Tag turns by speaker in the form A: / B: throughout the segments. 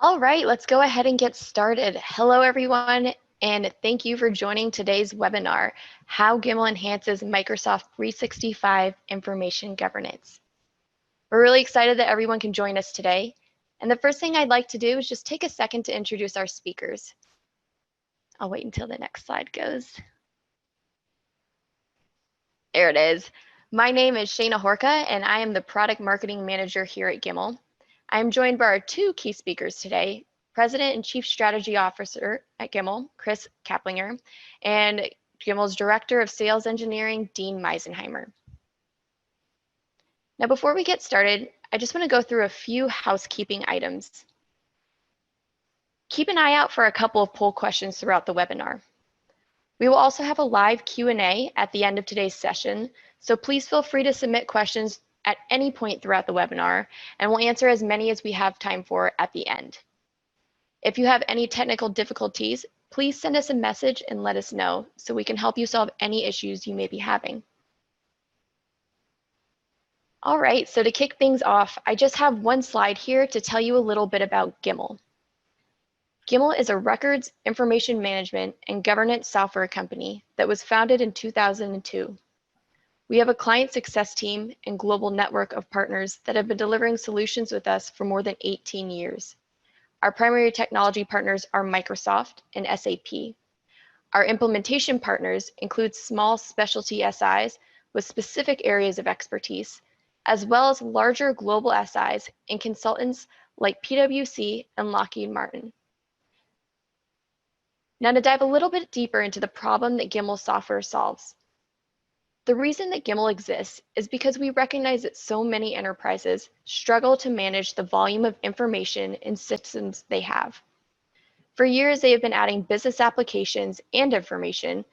A: All right, let's go ahead and get started. Hello, everyone, and thank you for joining today's webinar, How Gimmal Enhances Microsoft 365 Information Governance. We're really excited that everyone can join us today. And the first thing I'd like to do is just take a second to introduce our speakers. I'll wait until the next slide goes. There it is. My name is Shayna Horka, and I am the Product Marketing Manager here at Gimmal. I am joined by our two key speakers today, President and Chief Strategy Officer at Gimmal, Chris Kaplinger, and Gimmal's Director of Sales Engineering, Dean Meisenheimer. Now, before we get started, I just want to go through a few housekeeping items. Keep an eye out for a couple of poll questions throughout the webinar. We will also have a live Q&A at the end of today's session, so please feel free to submit questions at any point throughout the webinar, and we'll answer as many as we have time for at the end. If you have any technical difficulties, please send us a message and let us know so we can help you solve any issues you may be having. All right, so to kick things off, I just have one slide here to tell you a little bit about Gimmal. Gimmal is a records, information management, and governance software company that was founded in 2002. We have a client success team and global network of partners that have been delivering solutions with us for more than 18 years. Our primary technology partners are Microsoft and SAP. Our implementation partners include small specialty SIs with specific areas of expertise, as well as larger global SIs and consultants like PwC and Lockheed Martin. Now to dive a little bit deeper into the problem that Gimmal software solves. The reason that Gimmal exists is because we recognize that so many enterprises struggle to manage the volume of information and systems they have. For years, they have been adding business applications and information,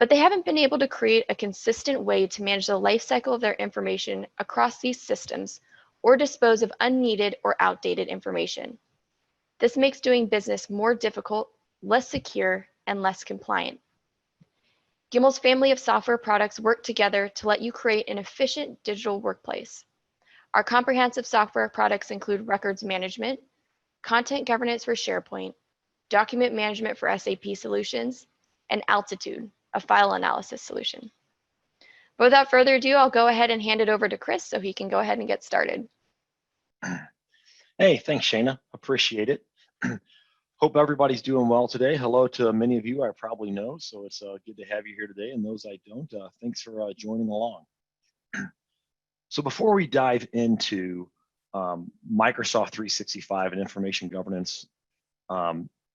A: but they haven't been able to create a consistent way to manage the life cycle of their information across these systems or dispose of unneeded or outdated information. This makes doing business more difficult, less secure, and less compliant. Gimmal's family of software products work together to let you create an efficient digital workplace. Our comprehensive software products include records management, content governance for SharePoint, document management for SAP solutions, and Altitude, a file analysis solution. But without further ado, I'll go ahead and hand it over to Chris so he can go ahead and get started.
B: Hey, thanks, Shayna. Appreciate it. Hope everybody's doing well today. Hello to many of you I probably know, so it's good to have you here today. And those I don't, thanks for joining along. So before we dive into Microsoft 365 and information governance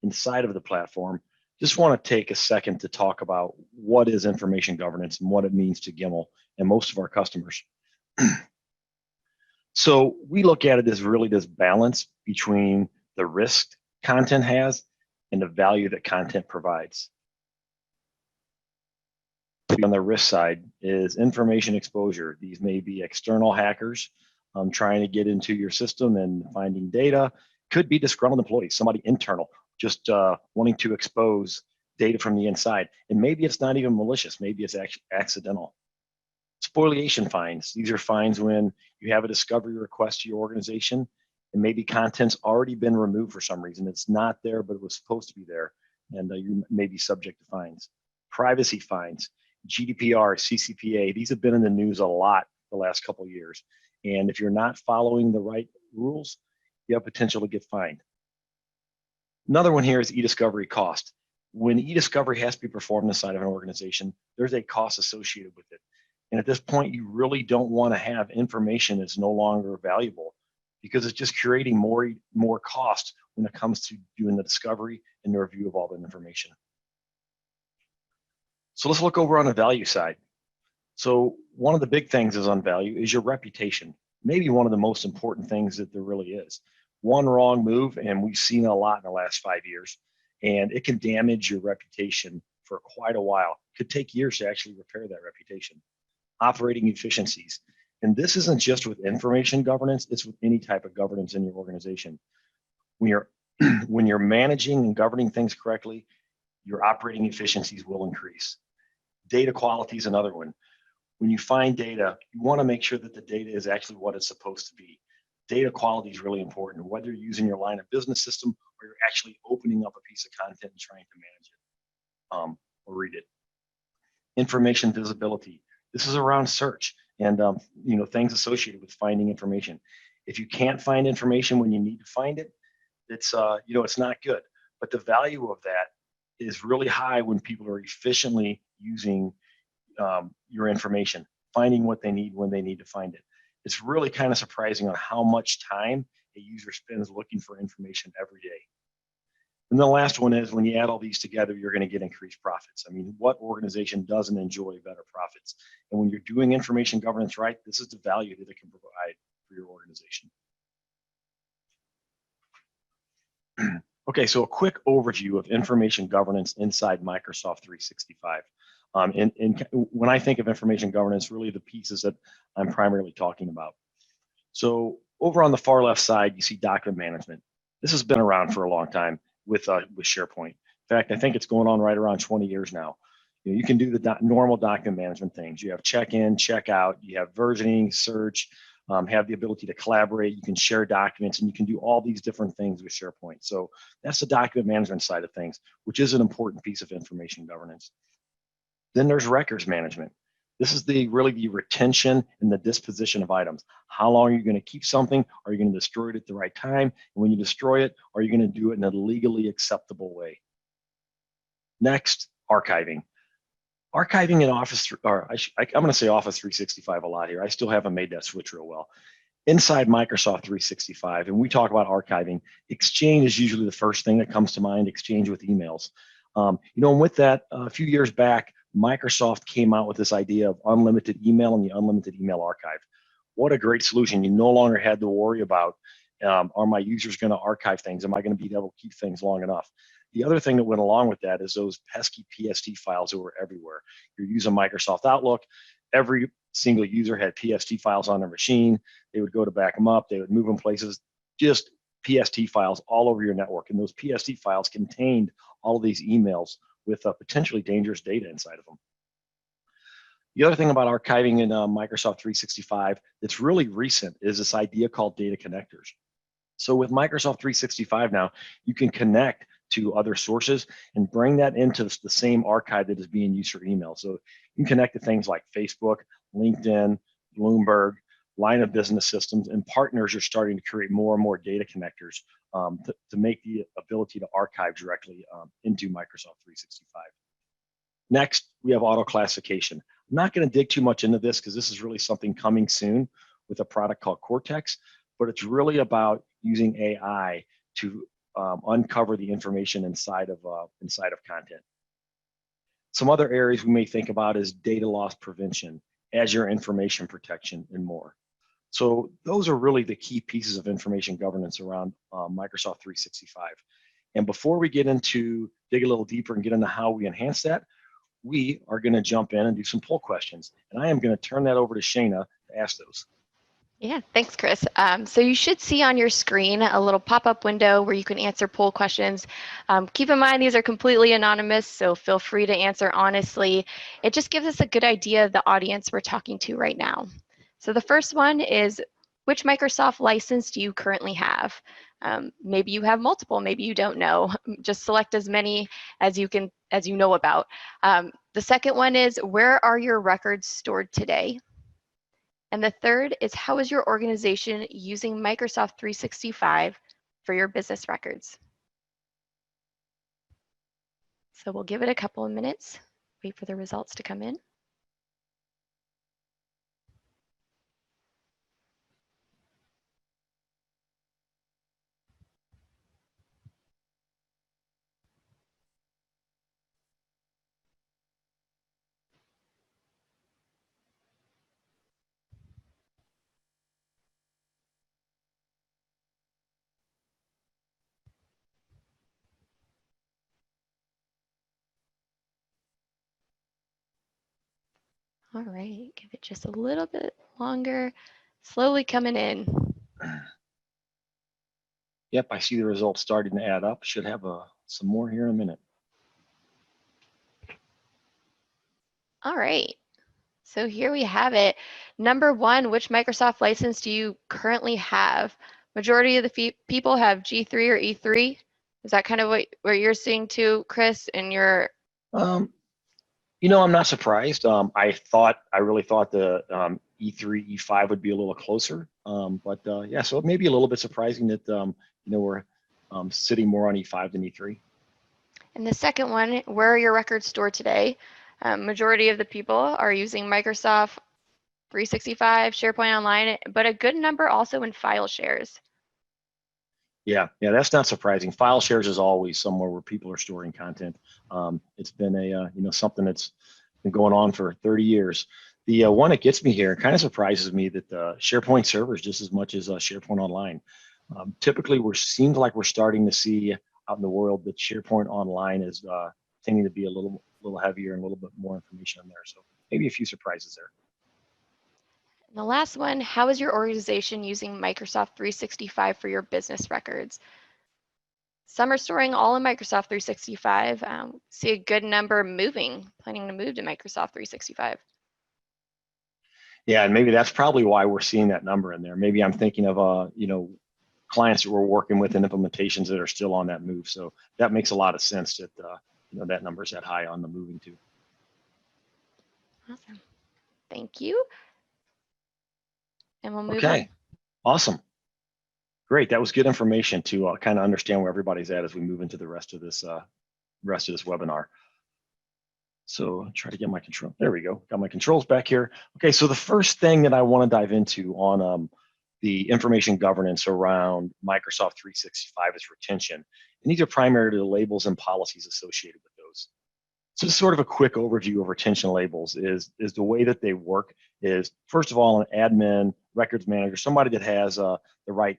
B: inside of the platform, just want to take a second to talk about what is information governance and what it means to Gimmal and most of our customers. So we look at it as really this balance between the risk content has and the value that content provides. On the risk side is information exposure. These may be external hackers trying to get into your system and finding data. Could be disgruntled employees, somebody internal, just wanting to expose data from the inside. And maybe it's not even malicious, maybe it's accidental. Spoliation fines. These are fines when you have a discovery request to your organization and maybe content's already been removed for some reason. It's not there, but it was supposed to be there, and you may be subject to fines. Privacy fines, GDPR, CCPA, these have been in the news a lot the last couple of years. And if you're not following the right rules, you have potential to get fined. Another one here is e-discovery cost. When e-discovery has to be performed inside of an organization, there's a cost associated with it. And at this point, you really don't want to have information that's no longer valuable, because it's just creating more cost when it comes to doing the discovery and the review of all the information. So let's look over on the value side. So one of the big things is on value is your reputation. Maybe one of the most important things that there really is. One wrong move, and we've seen a lot in the last 5 years, and it can damage your reputation for quite a while. It could take years to actually repair that reputation. Operating efficiencies. And this isn't just with information governance, it's with any type of governance in your organization. When you're managing and governing things correctly, your operating efficiencies will increase. Data quality is another one. When you find data, you want to make sure that the data is actually what it's supposed to be. Data quality is really important, whether you're using your line of business system or you're actually opening up a piece of content and trying to manage it or read it. Information visibility. This is around search and things associated with finding information. If you can't find information when you need to find it, it's it's not good. But the value of that is really high when people are efficiently using your information, finding what they need when they need to find it. It's really kind of surprising on how much time a user spends looking for information every day. And the last one is when you add all these together, you're going to get increased profits. I mean, what organization doesn't enjoy better profits? And when you're doing information governance right, this is the value that it can provide for your organization. Okay, so a quick overview of information governance inside Microsoft 365. When I think of information governance, really the pieces that I'm primarily talking about. So over on the far left side, you see document management. This has been around for a long time with SharePoint. In fact, I think it's going on right around 20 years now. You can do the normal document management things. You have check-in, check-out, you have versioning, search, have the ability to collaborate. You can share documents, and you can do all these different things with SharePoint. So that's the document management side of things, which is an important piece of information governance. Then there's records management. This is really the retention and the disposition of items. How long are you going to keep something? Are you going to destroy it at the right time? And when you destroy it, are you going to do it in a legally acceptable way? Next, archiving. Archiving in Office, I'm going to say Office 365 a lot here. I still haven't made that switch real well. Inside Microsoft 365, and we talk about archiving, Exchange is usually the first thing that comes to mind, Exchange with emails. And with that, a few years back, Microsoft came out with this idea of unlimited email and the unlimited email archive. What a great solution. You no longer had to worry about, are my users going to archive things? Am I going to be able to keep things long enough? The other thing that went along with that is those pesky PST files that were everywhere. You're using Microsoft Outlook. Every single user had PST files on their machine. They would go to back them up. They would move them places, just PST files all over your network. And those PST files contained all of these emails with potentially dangerous data inside of them. The other thing about archiving in Microsoft 365 that's really recent is this idea called data connectors. So with Microsoft 365 now, you can connect to other sources and bring that into the same archive that is being used for email. So you can connect to things like Facebook, LinkedIn, Bloomberg, line of business systems, and partners are starting to create more and more data connectors to make the ability to archive directly into Microsoft 365. Next, we have auto classification. I'm not going to dig too much into this because this is really something coming soon with a product called Cortex, but it's really about using AI to uncover the information inside of content. Some other areas we may think about is data loss prevention, Azure information protection, and more. So those are really the key pieces of information governance around Microsoft 365. And before we get into dig a little deeper and get into how we enhance that, we are going to jump in and do some poll questions. And I am going to turn that over to Shayna to ask those.
A: Yeah, thanks, Chris. So you should see on your screen a little pop-up window where you can answer poll questions. Keep in mind, these are completely anonymous, so feel free to answer honestly. It just gives us a good idea of the audience we're talking to right now. So the first one is, which Microsoft license do you currently have? Maybe you have multiple, maybe you don't know. Just select as many as you know about. The second one is, where are your records stored today? And the third is, how is your organization using Microsoft 365 for your business records? So we'll give it a couple of minutes, wait for the results to come in. All right, give it just a little bit longer, slowly coming in.
B: Yep, I see the results starting to add up. Should have some more here in a minute.
A: All right, So here we have it. Number one, which Microsoft license do you currently have? Majority of the people have G3 or E3. Is that kind of what you're seeing too, Chris, in your?
B: Um, I'm not surprised. I really thought the E3, E5 would be a little closer. But yeah, so it may be a little bit surprising that we're sitting more on E5 than E3.
A: And the second one, where are your records stored today? Majority of the people are using Microsoft 365, SharePoint Online, but a good number also in file shares.
B: Yeah, that's not surprising. File shares is always somewhere where people are storing content. It's been something that's been going on for 30 years. The one that gets me here kind of surprises me that SharePoint servers just as much as SharePoint Online. Typically, seems like we're starting to see out in the world that SharePoint Online is tending to be a little heavier and a little bit more information in there. So maybe a few surprises there.
A: And the last one, how is your organization using Microsoft 365 for your business records? Some are storing all in Microsoft 365. See a good number planning to move to Microsoft 365.
B: Yeah, and maybe that's probably why we're seeing that number in there. Maybe I'm thinking of clients that we're working with and implementations that are still on that move. So that makes a lot of sense that that number is that high on the moving to.
A: Awesome. Thank you. And we'll move
B: Okay.
A: on.
B: Awesome. Great. That was good information to kind of understand where everybody's at as we move into the rest of this webinar. So try to get my control. There we go. Got my controls back here. Okay. So the first thing that I want to dive into on the information governance around Microsoft 365 is retention. And these are primarily the labels and policies associated with those. So just sort of a quick overview of retention labels is the way that they work is, first of all, an admin, records manager, somebody that has the right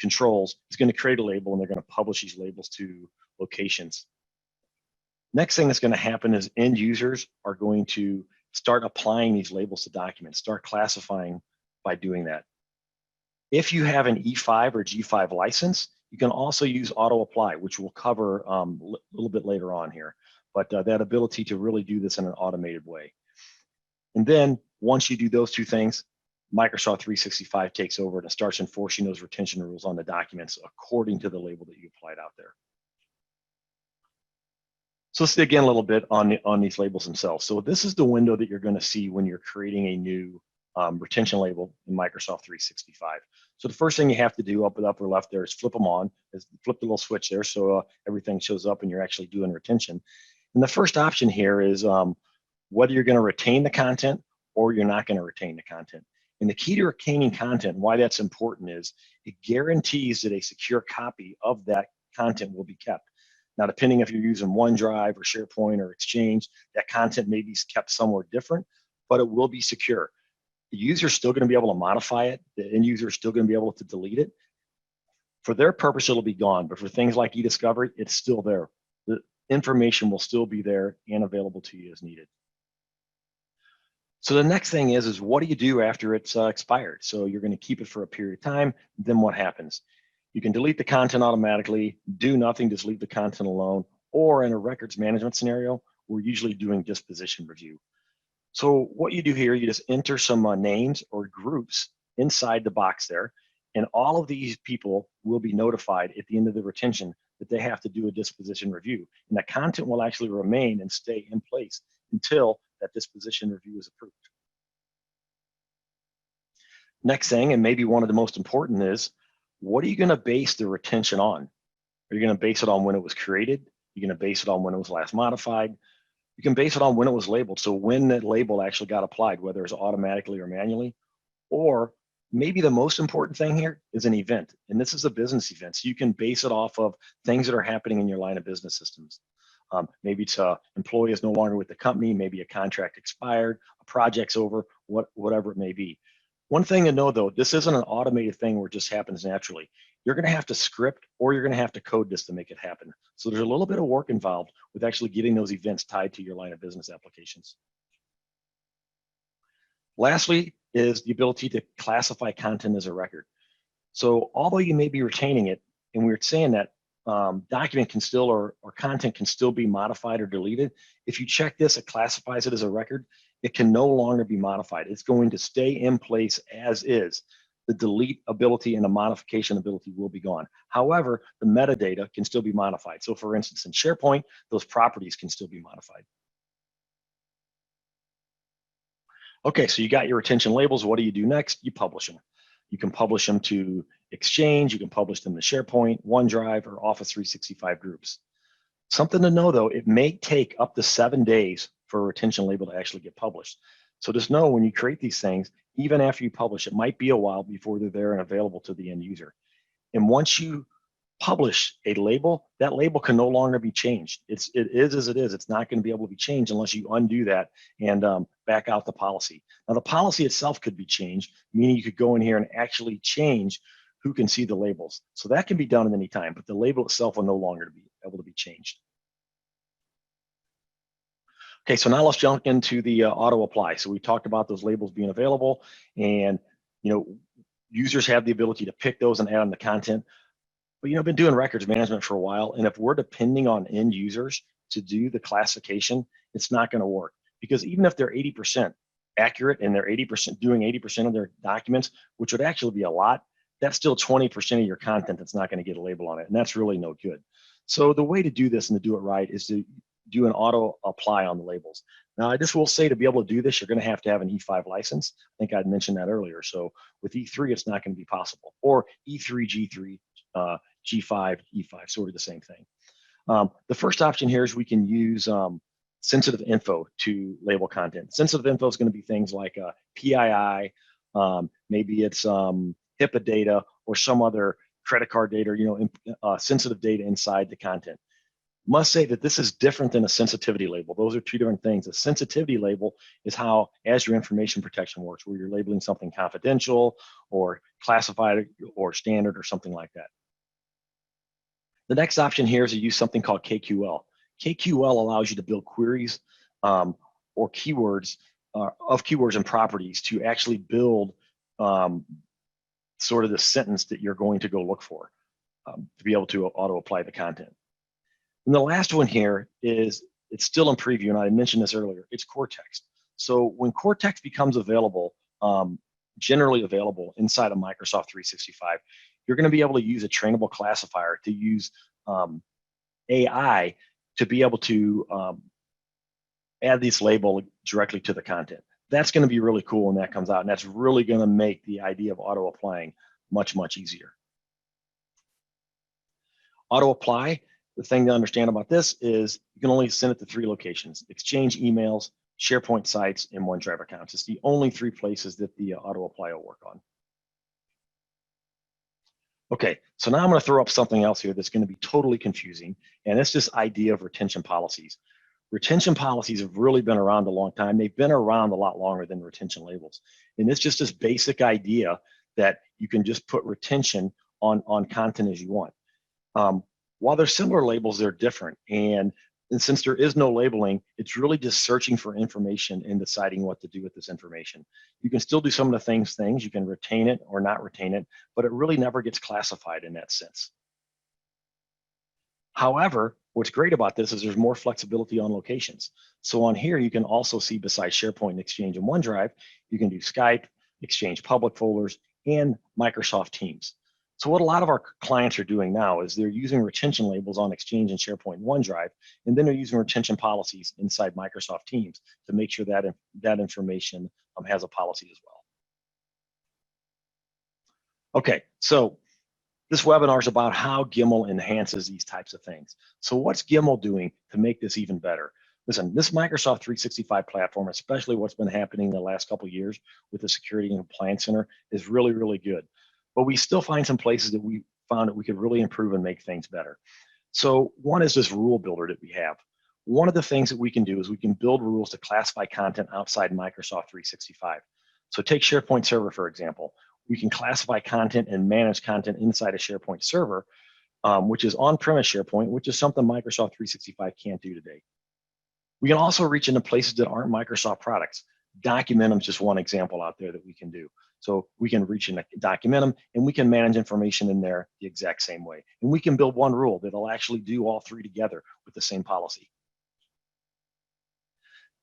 B: controls is going to create a label and they're going to publish these labels to locations. Next thing that's going to happen is end users are going to start applying these labels to documents, start classifying by doing that. If you have an E5 or G5 license, you can also use auto apply, which we'll cover a little bit later on here. But that ability to really do this in an automated way. And then once you do those two things, Microsoft 365 takes over and starts enforcing those retention rules on the documents according to the label that you applied out there. So let's dig in a little bit on these labels themselves. So this is the window that you're going to see when you're creating a new retention label in Microsoft 365. So the first thing you have to do up in the upper left there is flip them on, flip the little switch there so everything shows up and you're actually doing retention. And the first option here is whether you're going to retain the content or you're not going to retain the content. And the key to retaining content, why that's important is it guarantees that a secure copy of that content will be kept. Now, depending if you're using OneDrive or SharePoint or Exchange, that content may be kept somewhere different, but it will be secure. The user is still going to be able to modify it. The end user is still going to be able to delete it. For their purpose, it'll be gone. But for things like e-discovery, it's still there. The information will still be there and available to you as needed. So the next thing is what do you do after it's expired? So you're going to keep it for a period of time. Then what happens? You can delete the content automatically, do nothing, just leave the content alone, or in a records management scenario, we're usually doing disposition review. So what you do here, you just enter some names or groups inside the box there, and all of these people will be notified at the end of the retention that they have to do a disposition review. And that content will actually remain and stay in place until that disposition review is approved. Next thing, and maybe one of the most important is, what are you going to base the retention on? Are you going to base it on when it was created? You're going to base it on when it was last modified? You can base it on when it was labeled. So when that label actually got applied, whether it's automatically or manually, or maybe the most important thing here is an event. And this is a business event. So you can base it off of things that are happening in your line of business systems. Maybe it's an employee is no longer with the company, maybe a contract expired, a project's over, whatever it may be. One thing to know though, this isn't an automated thing where it just happens naturally. You're going to have to script or you're going to have to code this to make it happen. So there's a little bit of work involved with actually getting those events tied to your line of business applications. Lastly is the ability to classify content as a record. So although you may be retaining it, and we were saying that document can still or content can still be modified or deleted, if you check this, it classifies it as a record. it can no longer be modified. It's going to stay in place as is. The delete ability and the modification ability will be gone. However, the metadata can still be modified. So for instance, in SharePoint, those properties can still be modified. Okay, so you got your retention labels. What do you do next? You publish them. You can publish them to Exchange. You can publish them to SharePoint, OneDrive, or Office 365 groups. Something to know though, it may take up to 7 days for a retention label to actually get published. So just know when you create these things, even after you publish, it might be a while before they're there and available to the end user. And once you publish a label, that label can no longer be changed. It is as it is. It's not going to be able to be changed unless you undo that and back out the policy. Now the policy itself could be changed, meaning you could go in here and actually change who can see the labels. So that can be done at any time, but the label itself will no longer be able to be changed. Okay, so now let's jump into the auto apply. So we talked about those labels being available, and users have the ability to pick those and add them to content. But I've been doing records management for a while, and if we're depending on end users to do the classification, it's not going to work, because even if they're 80% accurate and they're doing 80% of their documents, which would actually be a lot, that's still 20% of your content that's not going to get a label on it, and that's really no good. So the way to do this and to do it right is to do an auto apply on the labels. Now, I just will say, to be able to do this, you're going to have an E5 license. I think I'd mentioned that earlier. So with E3, it's not going to be possible, or E3, G3, G5, E5, sort of the same thing. The first option here is we can use sensitive info to label content. Sensitive info is going to be things like PII, maybe it's HIPAA data or some other credit card data, sensitive data inside the content. Must say that this is different than a sensitivity label. Those are two different things. A sensitivity label is how Azure information protection works, where you're labeling something confidential or classified or standard or something like that. The next option here is to use something called KQL. KQL allows you to build queries or keywords of keywords and properties to actually build sort of the sentence that you're going to go look for to be able to auto apply the content. And the last one here is, it's still in preview, and I mentioned this earlier, it's core text. So when core text becomes available, generally available inside of Microsoft 365, you're going to be able to use a trainable classifier to use AI to be able to add this label directly to the content. That's going to be really cool when that comes out, and that's really going to make the idea of auto applying much, much easier. Auto apply, the thing to understand about this is you can only send it to 3 locations: Exchange emails, SharePoint sites, and OneDrive accounts. It's the only 3 places that the auto apply will work on. Okay, so now I'm going to throw up something else here that's going to be totally confusing, and it's this idea of retention policies. Retention policies have really been around a long time. They've been around a lot longer than retention labels. And it's just this basic idea that you can just put retention on content as you want. While they're similar labels, they're different. And since there is no labeling, it's really just searching for information and deciding what to do with this information. You can still do some of the things. You can retain it or not retain it, but it really never gets classified in that sense. However, what's great about this is there's more flexibility on locations. So on here, you can also see, besides SharePoint and Exchange and OneDrive, you can do Skype, Exchange public folders, and Microsoft Teams. So what a lot of our clients are doing now is they're using retention labels on Exchange and SharePoint and OneDrive, and then they're using retention policies inside Microsoft Teams to make sure that that information has a policy as well. Okay, so this webinar is about how Gimmal enhances these types of things. So what's Gimmal doing to make this even better? Listen, this Microsoft 365 platform, especially what's been happening in the last couple of years with the Security and Compliance Center, is really, really good. But we still find some places that we found that we could really improve and make things better. So one is this rule builder that we have. One of the things that we can do is we can build rules to classify content outside Microsoft 365. So take SharePoint Server, for example. We can classify content and manage content inside a SharePoint server, which is on-premise SharePoint, which is something Microsoft 365 can't do today. We can also reach into places that aren't Microsoft products. Documentum is just one example out there that we can do. So we can reach into Documentum, and we can manage information in there the exact same way. And we can build one rule that'll actually do all 3 together with the same policy.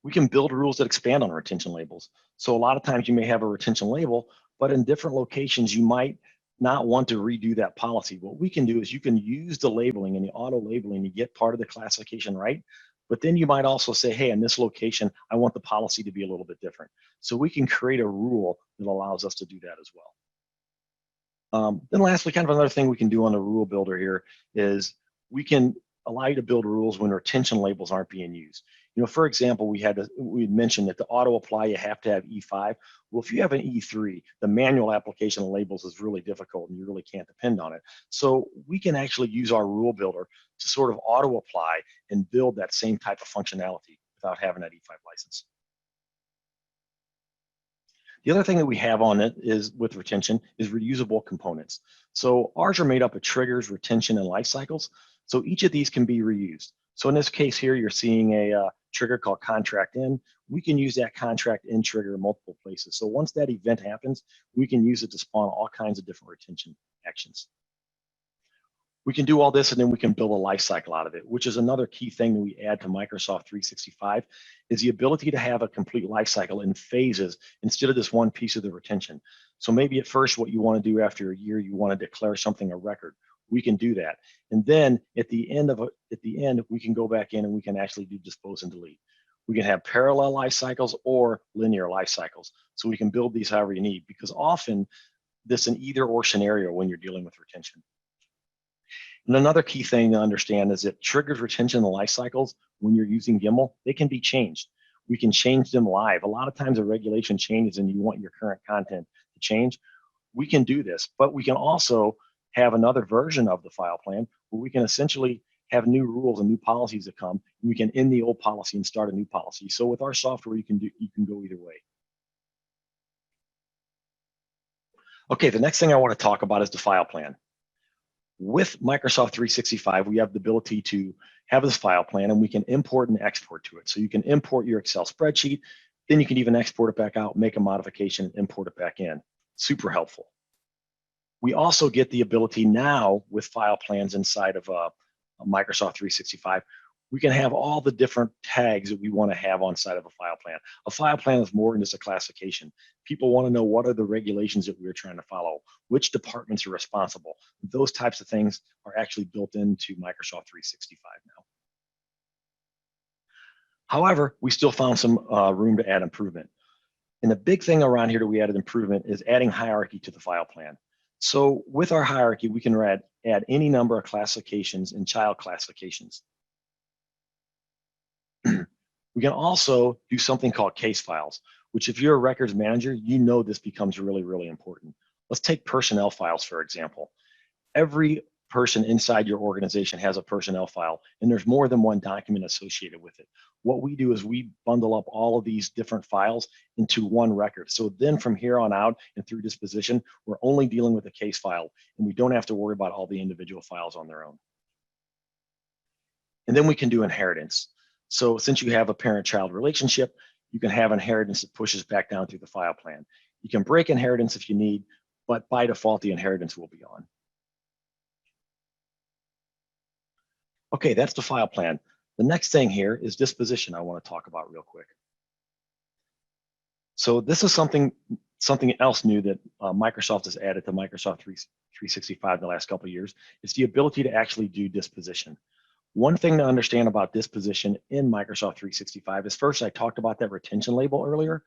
B: We can build rules that expand on retention labels. So a lot of times you may have a retention label, but in different locations, you might not want to redo that policy. What we can do is you can use the labeling and the auto labeling to get part of the classification right. But then you might also say, hey, in this location, I want the policy to be a little bit different. So we can create a rule that allows us to do that as well. Then lastly, kind of another thing we can do on the rule builder here is we can allow you to build rules when retention labels aren't being used. You know, for example, we mentioned that to auto apply, you have to have E5. Well, if you have an E3, the manual application of labels is really difficult and you really can't depend on it. So we can actually use our rule builder to sort of auto apply and build that same type of functionality without having that E5 license. The other thing that we have on it is with retention is reusable components. So ours are made up of triggers, retention, and life cycles. So each of these can be reused. So in this case here, you're seeing a trigger called contract in. We can use that contract in trigger in multiple places. So once that event happens, we can use it to spawn all kinds of different retention actions. We can do all this and then we can build a life cycle out of it, which is another key thing that we add to Microsoft 365 is the ability to have a complete life cycle in phases instead of this one piece of the retention. So maybe at first what you want to do after a year, you want to declare something a record. We can do that. And then at the end, we can go back in and we can actually do dispose and delete. We can have parallel life cycles or linear life cycles. So we can build these however you need because often this is an either or scenario when you're dealing with retention. And another key thing to understand is that triggers, retention, and life cycles, when you're using Gimmal, they can be changed. We can change them live. A lot of times a regulation changes and you want your current content to change. We can do this, but we can also have another version of the file plan where we can essentially have new rules and new policies that come, and we can end the old policy and start a new policy. So with our software, you can go either way. Okay, the next thing I want to talk about is the file plan. With Microsoft 365, we have the ability to have this file plan and we can import and export to it. So you can import your Excel spreadsheet, then you can even export it back out, make a modification, and import it back in. Super helpful. We also get the ability now with file plans inside of Microsoft 365, we can have all the different tags that we want to have on side of a file plan. A file plan is more than just a classification. People want to know what are the regulations that we're trying to follow, which departments are responsible. Those types of things are actually built into Microsoft 365 now. However, we still found some room to add improvement. And the big thing around here that we added improvement is adding hierarchy to the file plan. So with our hierarchy, we can add any number of classifications and child classifications. We can also do something called case files, which if you're a records manager, you know this becomes really, really important. Let's take personnel files, for example. Every person inside your organization has a personnel file, and there's more than one document associated with it. What we do is we bundle up all of these different files into one record. So then from here on out and through disposition, we're only dealing with a case file, and we don't have to worry about all the individual files on their own. And then we can do inheritance. So since you have a parent-child relationship, you can have inheritance that pushes back down through the file plan. You can break inheritance if you need, but by default, the inheritance will be on. Okay, that's the file plan. The next thing here is disposition I want to talk about real quick. So this is something else new that Microsoft has added to Microsoft 365 in the last couple of years. It's the ability to actually do disposition. One thing to understand about disposition in Microsoft 365 is first, I talked about that retention label earlier.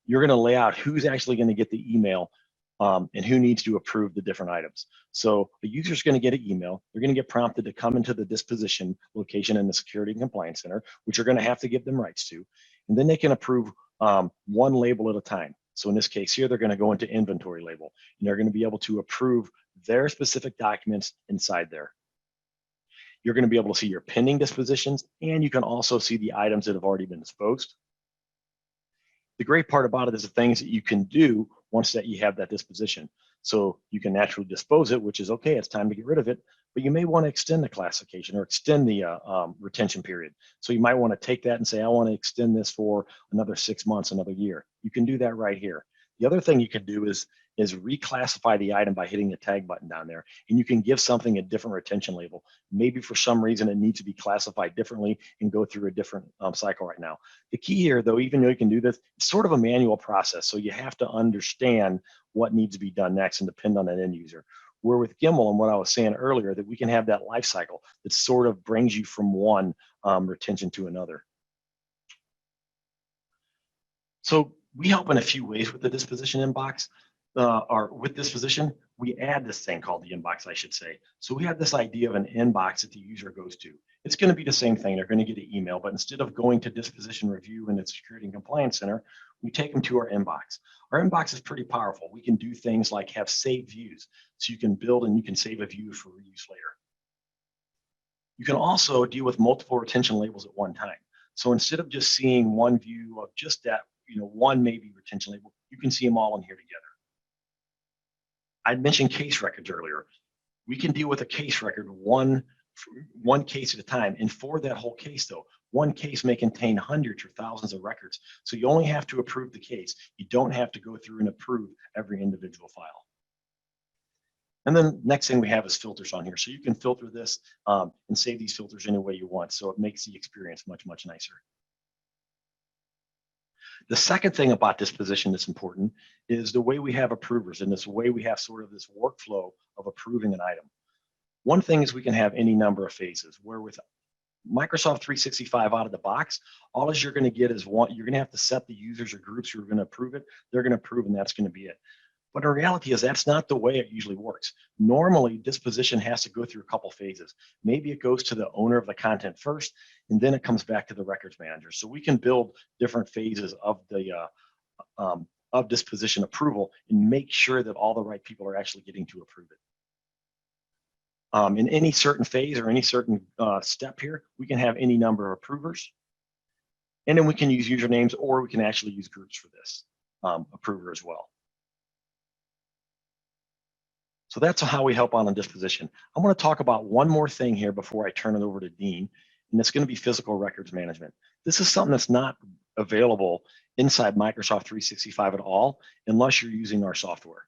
B: You're going to lay out who's actually going to get the email and who needs to approve the different items. So the user's going to get an email. They're going to get prompted to come into the disposition location in the Security and Compliance Center, which you're going to have to give them rights to. And then they can approve one label at a time. So in this case here, they're going to go into inventory label, and they're going to be able to approve their specific documents inside there. You're going to be able to see your pending dispositions, and you can also see the items that have already been disposed. The great part about it is the things that you can do once that you have that disposition. So you can naturally dispose it, which is okay, it's time to get rid of it, but you may want to extend the classification or extend the retention period. So you might want to take that and say, I want to extend this for another 6 months, another year. You can do that right here. The other thing you can do is is reclassify the item by hitting the tag button down there. And you can give something a different retention label. Maybe for some reason it needs to be classified differently and go through a different cycle right now. The key here, though, even though you can do this, it's sort of a manual process. So you have to understand what needs to be done next and depend on that end user. Where with Gimmal and what I was saying earlier, that we can have that life cycle that sort of brings you from one retention to another. So we help in a few ways with the disposition inbox. Or with Disposition, we add this thing called the inbox, I should say. So we have this idea of an inbox that the user goes to. It's going to be the same thing. They're going to get an email, but instead of going to Disposition Review in the Security and Compliance Center, we take them to our inbox. Our inbox is pretty powerful. We can do things like have saved views. So you can build and you can save a view for reuse later. You can also deal with multiple retention labels at one time. So instead of just seeing one view of just that, one maybe retention label, you can see them all in here together. I mentioned case records earlier. We can deal with a case record one case at a time. And for that whole case, though, one case may contain hundreds or thousands of records. So you only have to approve the case. You don't have to go through and approve every individual file. And then next thing we have is filters on here. So you can filter this and save these filters any way you want. So it makes the experience much, much nicer. The second thing about Disposition that's important is the way we have approvers and this way we have sort of this workflow of approving an item. One thing is we can have any number of phases, where with Microsoft 365 out of the box, all you're going to get is one. You're going to have to set the users or groups who are going to approve it. They're going to approve, and that's going to be it. But in reality is that's not the way it usually works. Normally, Disposition has to go through a couple phases. Maybe it goes to the owner of the content first, and then it comes back to the records manager. So we can build different phases of the of Disposition approval and make sure that all the right people are actually getting to approve it. In any certain phase or any certain step here, we can have any number of approvers, and then we can use usernames, or we can actually use groups for this approver as well. So that's how we help on Disposition. I want to talk about one more thing here before I turn it over to Dean, and it's going to be physical records management. This is something that's not available inside Microsoft 365 at all, unless you're using our software.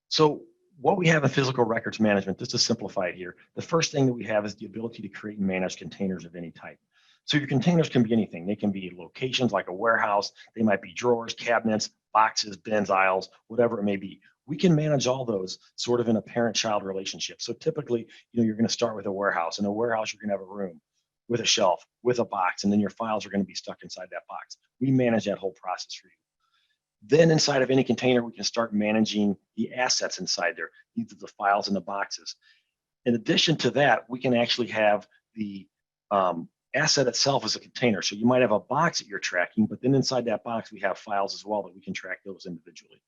B: So what we have in physical records management, just to simplify it here, the first thing that we have is the ability to create and manage containers of any type. So your containers can be anything. They can be locations like a warehouse. They might be drawers, cabinets, boxes, bins, aisles, whatever it may be. We can manage all those sort of in a parent-child relationship. So typically, you're going to start with a warehouse. In a warehouse, you're going to have a room with a shelf, with a box, and then your files are going to be stuck inside that box. We manage that whole process for you. Then inside of any container, we can start managing the assets inside there, either the files and the boxes. In addition to that, we can actually have the asset itself as a container. So you might have a box that you're tracking, but then inside that box, we have files as well that we can track those individually.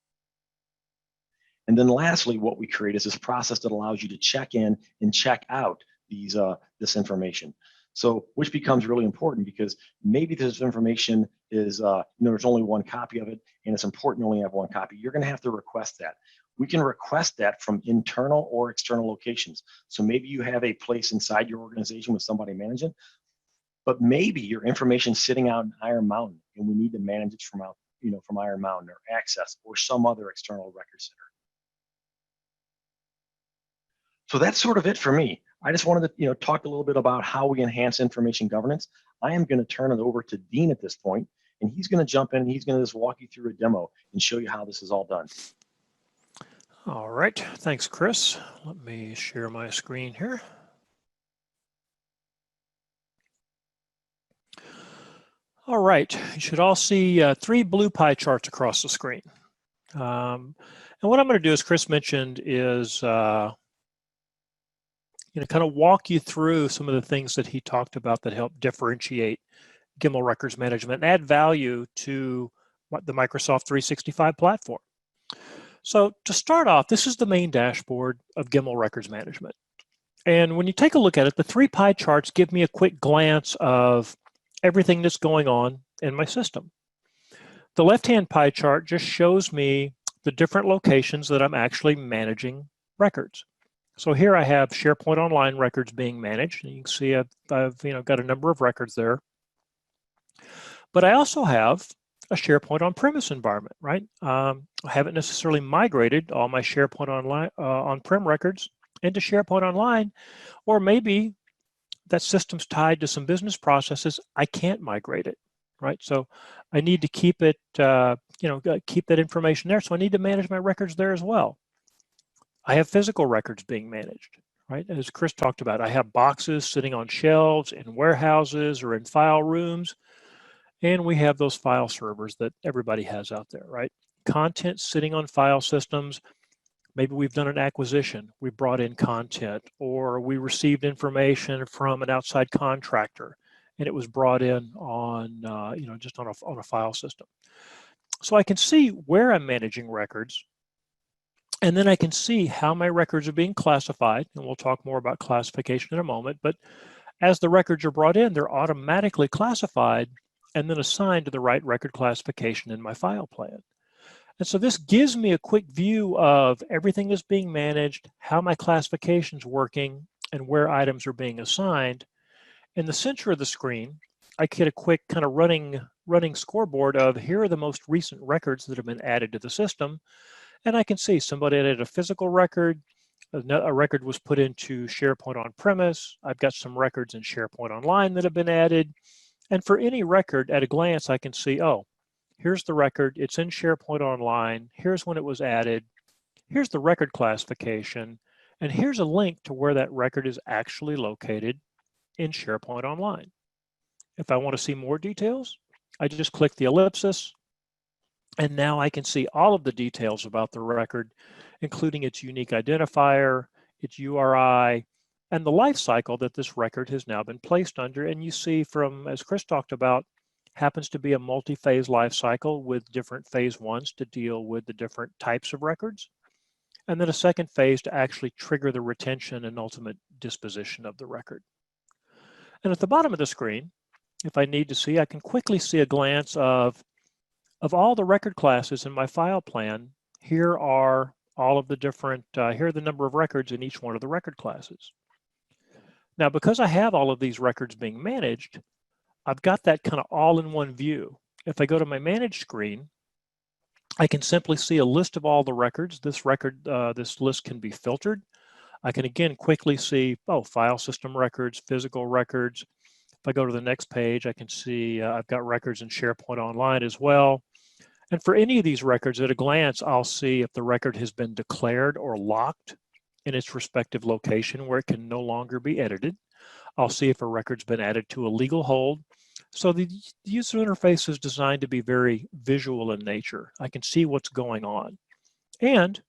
B: And then lastly, what we create is this process that allows you to check in and check out this information. So which becomes really important because maybe this information is, there's only one copy of it and it's important to only have one copy. You're going to have to request that. We can request that from internal or external locations. So maybe you have a place inside your organization with somebody managing, but maybe your information is sitting out in Iron Mountain and we need to manage it from out, from Iron Mountain or Access or some other external record center. So that's sort of it for me. I just wanted to talk a little bit about how we enhance information governance. I am going to turn it over to Dean at this point, and he's going to jump in and he's going to just walk you through a demo and show you how this is all done.
C: All right, thanks, Chris. Let me share my screen here. All right, you should all see 3 blue pie charts across the screen. And what I'm going to do, as Chris mentioned, is kind of walk you through some of the things that he talked about that help differentiate Gimmal Records Management and add value to the Microsoft 365 platform. So to start off, this is the main dashboard of Gimmal Records Management. And when you take a look at it, the 3 pie charts give me a quick glance of everything that's going on in my system. The left-hand pie chart just shows me the different locations that I'm actually managing records. So here I have SharePoint Online records being managed. And you can see I've got a number of records there. But I also have a SharePoint on-premise environment, right? I haven't necessarily migrated all my SharePoint online on-prem records into SharePoint Online, or maybe that system's tied to some business processes. I can't migrate it, right? So I need to keep it, keep that information there. So I need to manage my records there as well. I have physical records being managed, right? As Chris talked about, I have boxes sitting on shelves in warehouses or in file rooms, and we have those file servers that everybody has out there, right? Content sitting on file systems. Maybe we've done an acquisition, we brought in content, or we received information from an outside contractor, and it was brought in on, just on a file system. So I can see where I'm managing records, and then I can see how my records are being classified, and we'll talk more about classification in a moment, but as the records are brought in, they're automatically classified and then assigned to the right record classification in my file plan. And so this gives me a quick view of everything that's being managed, how my classification's working, and where items are being assigned. In the center of the screen, I get a quick kind of running scoreboard of here are the most recent records that have been added to the system. And I can see somebody added a physical record, a record was put into SharePoint on-premise. I've got some records in SharePoint Online that have been added. And for any record, at a glance, I can see, oh, here's the record, it's in SharePoint Online, here's when it was added, here's the record classification, and here's a link to where that record is actually located in SharePoint Online. If I want to see more details, I just click the ellipsis, and now I can see all of the details about the record, including its unique identifier, its URI, and the life cycle that this record has now been placed under. And you see from, as Chris talked about, happens to be a multi-phase life cycle with different phase ones to deal with the different types of records, and then a second phase to actually trigger the retention and ultimate disposition of the record. And at the bottom of the screen, if I need to see, I can quickly see a glance of all the record classes in my file plan. Here are all of the different, here are the number of records in each one of the record classes. Now, because I have all of these records being managed, I've got that kind of all-in-one view. If I go to my manage screen, I can simply see a list of all the records. This list can be filtered. I can again quickly see, file system records, physical records. If I go to the next page, I can see I've got records in SharePoint Online as well. And for any of these records, at a glance, I'll see if the record has been declared or locked in its respective location where it can no longer be edited. I'll see if a record's been added to a legal hold. So the user interface is designed to be very visual in nature. I can see what's going on. And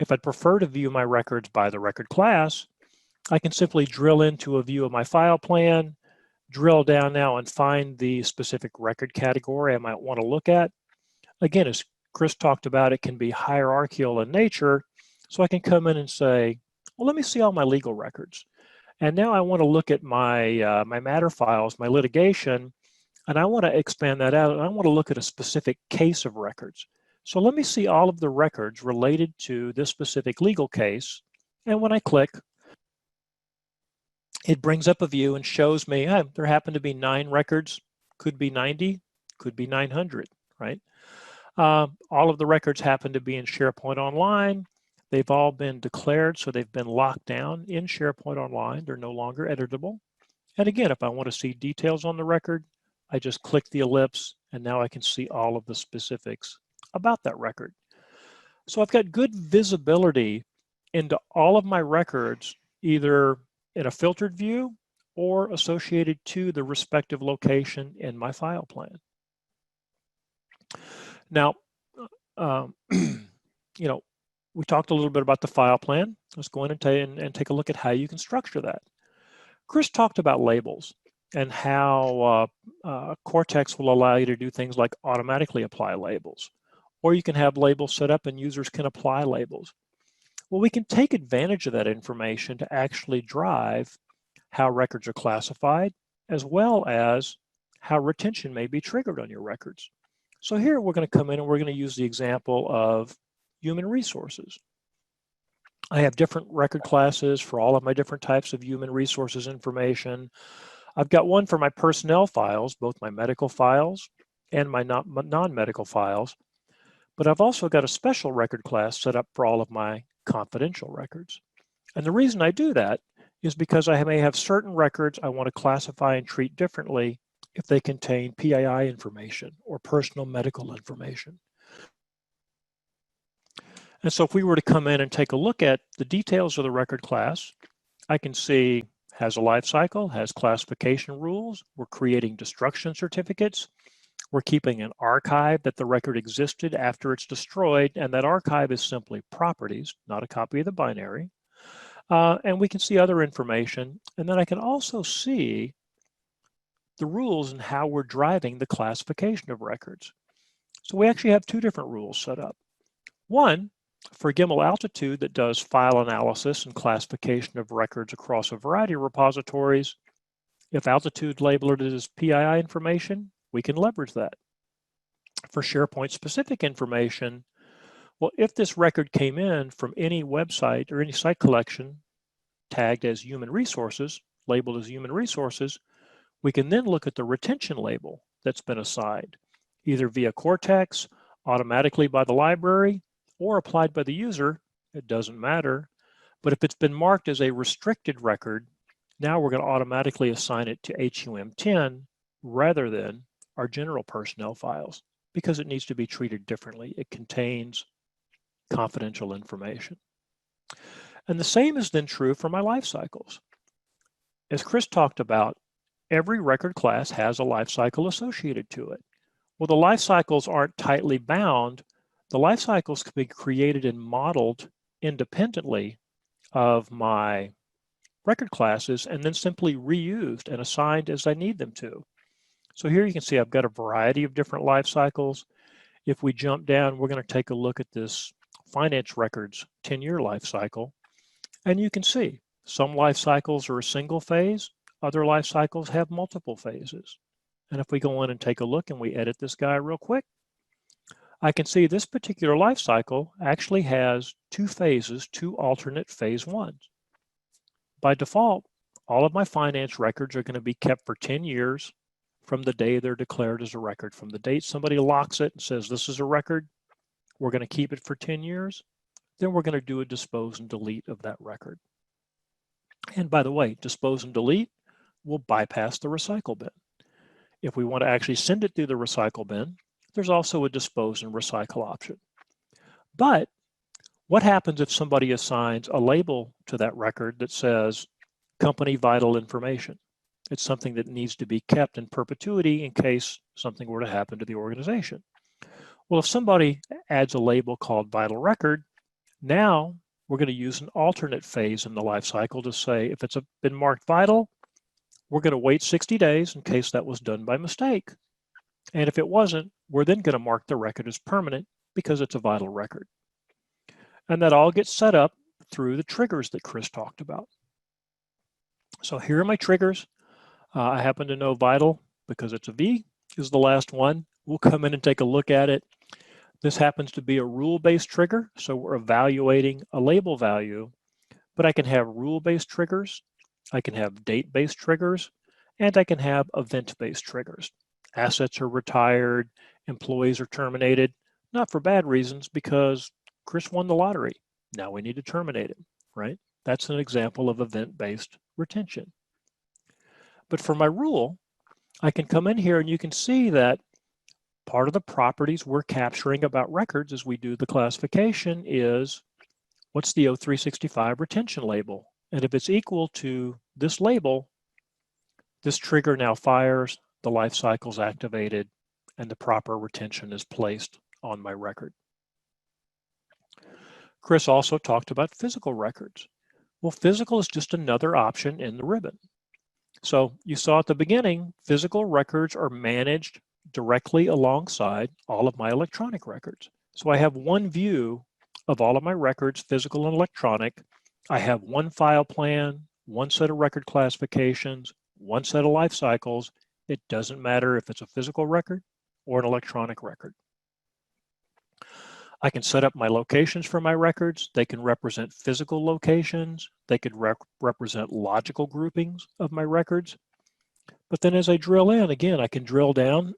C: if I'd prefer to view my records by the record class, I can simply drill into a view of my file plan, drill down now and find the specific record category I might want to look at. Again, as Chris talked about, it can be hierarchical in nature. So I can come in and say, well, let me see all my legal records. And now I want to look at my, my matter files, my litigation, and I want to expand that out, and I want to look at a specific case of records. So let me see all of the records related to this specific legal case. And when I click, it brings up a view and shows me, there happen to be 9 records, could be 90, could be 900, right? All of the records happen to be in SharePoint Online. They've all been declared, so they've been locked down in SharePoint Online. They're no longer editable. And again, if I want to see details on the record, I just click the ellipse, and now I can see all of the specifics about that record. So I've got good visibility into all of my records, either in a filtered view or associated to the respective location in my file plan. Now, we talked a little bit about the file plan. Let's go in and take a look at how you can structure that. Chris talked about labels and how Cortex will allow you to do things like automatically apply labels, or you can have labels set up and users can apply labels. Well, we can take advantage of that information to actually drive how records are classified, as well as how retention may be triggered on your records. So here we're going to come in and we're going to use the example of human resources. I have different record classes for all of my different types of human resources information. I've got one for my personnel files, both my medical files and my non-medical files, but I've also got a special record class set up for all of my confidential records. And the reason I do that is because I may have certain records I want to classify and treat differently if they contain PII information or personal medical information. And so if we were to come in and take a look at the details of the record class, I can see has a life cycle, has classification rules, we're creating destruction certificates, we're keeping an archive that the record existed after it's destroyed, and that archive is simply properties, not a copy of the binary. And we can see other information, and then I can also see the rules and how we're driving the classification of records. So we actually have two different rules set up. One, for Gimmal Altitude that does file analysis and classification of records across a variety of repositories. If Altitude labeled it as PII information, we can leverage that. For SharePoint specific information, well, if this record came in from any website or any site collection tagged as human resources, labeled as human resources, we can then look at the retention label that's been assigned, either via Cortex, automatically by the library, or applied by the user. It doesn't matter. But if it's been marked as a restricted record, now we're going to automatically assign it to HUM10 rather than our general personnel files, because it needs to be treated differently. It contains confidential information. And the same is then true for my life cycles. As Chris talked about, every record class has a life cycle associated to it. Well, the life cycles aren't tightly bound. The life cycles can be created and modeled independently of my record classes and then simply reused and assigned as I need them to. So here you can see I've got a variety of different life cycles. If we jump down, we're going to take a look at this finance records 10-year life cycle. And you can see some life cycles are a single phase, other life cycles have multiple phases. And if we go in and take a look and we edit this guy real quick, I can see this particular life cycle actually has two phases, two alternate phase ones. By default, all of my finance records are going to be kept for 10 years from the day they're declared as a record. From the date somebody locks it and says this is a record, we're going to keep it for 10 years. Then we're going to do a dispose and delete of that record. And by the way, dispose and delete will bypass the recycle bin. If we want to actually send it through the recycle bin, there's also a dispose and recycle option. But what happens if somebody assigns a label to that record that says company vital information? It's something that needs to be kept in perpetuity in case something were to happen to the organization. Well, if somebody adds a label called vital record, now we're going to use an alternate phase in the life cycle to say if it's been marked vital, we're going to wait 60 days in case that was done by mistake. And if it wasn't, we're then going to mark the record as permanent because it's a vital record. And that all gets set up through the triggers that Chris talked about. So here are my triggers. I happen to know vital because it's a V is the last one. We'll come in and take a look at it. This happens to be a rule-based trigger, so we're evaluating a label value, but I can have rule-based triggers, I can have date-based triggers, and I can have event-based triggers. Assets are retired, employees are terminated, not for bad reasons, because Chris won the lottery. Now we need to terminate him, right? That's an example of event-based retention. But for my rule, I can come in here and you can see that part of the properties we're capturing about records as we do the classification is what's the O365 retention label? And if it's equal to this label, this trigger now fires, the life cycle's activated, and the proper retention is placed on my record. Chris also talked about physical records. Well, physical is just another option in the ribbon. So you saw at the beginning, physical records are managed directly alongside all of my electronic records. So I have one view of all of my records, physical and electronic. I have one file plan, one set of record classifications, one set of life cycles. It doesn't matter if it's a physical record or an electronic record. I can set up my locations for my records. They can represent physical locations. They could represent logical groupings of my records. But then as I drill in, again, I can drill down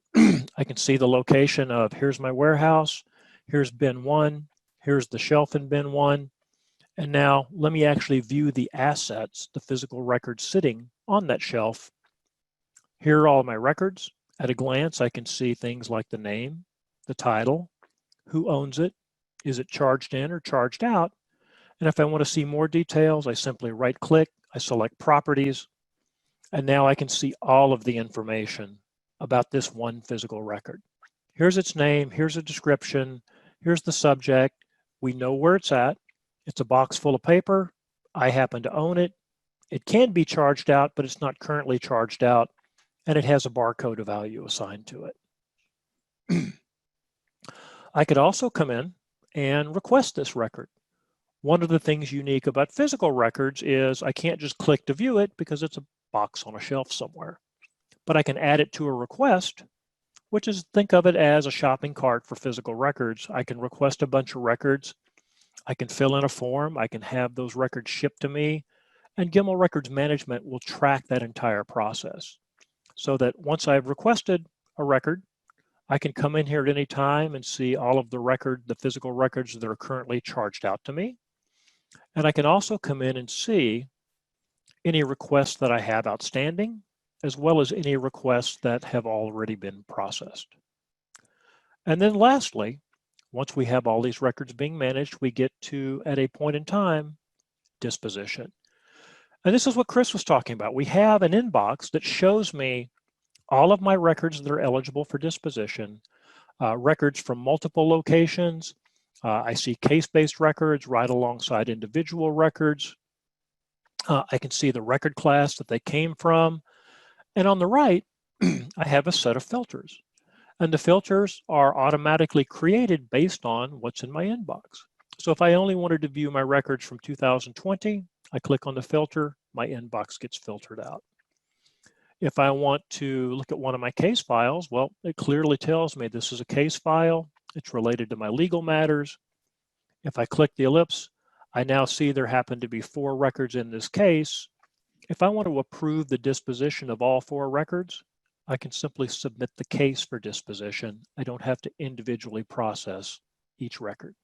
C: I can see the location of here's my warehouse, here's bin 1, here's the shelf in bin 1, and now let me actually view the assets, the physical records sitting on that shelf. Here are all my records. At a glance, I can see things like the name, the title, who owns it, is it charged in or charged out? And if I want to see more details, I simply right-click, I select Properties, and now I can see all of the information about this one physical record. Here's its name, here's a description, here's the subject, we know where it's at. It's a box full of paper, I happen to own it. It can be charged out, but it's not currently charged out, and it has a barcode of value assigned to it. I could also come in and request this record. One of the things unique about physical records is I can't just click to view it because it's a box on a shelf somewhere. But I can add it to a request, which is, think of it as a shopping cart for physical records. I can request a bunch of records. I can fill in a form. I can have those records shipped to me. And Gimmal Records Management will track that entire process so that once I've requested a record, I can come in here at any time and see all of the physical records that are currently charged out to me. And I can also come in and see any requests that I have outstanding, as well as any requests that have already been processed. And then lastly, once we have all these records being managed, we get to, at a point in time, disposition. And this is what Chris was talking about. We have an inbox that shows me all of my records that are eligible for disposition, records from multiple locations. I see case-based records right alongside individual records. I can see the record class that they came from. And on the right, I have a set of filters. And the filters are automatically created based on what's in my inbox. So if I only wanted to view my records from 2020, I click on the filter, my inbox gets filtered out. If I want to look at one of my case files, well, it clearly tells me this is a case file. It's related to my legal matters. If I click the ellipse, I now see there happen to be 4 records in this case. If I want to approve the disposition of all 4 records, I can simply submit the case for disposition. I don't have to individually process each record.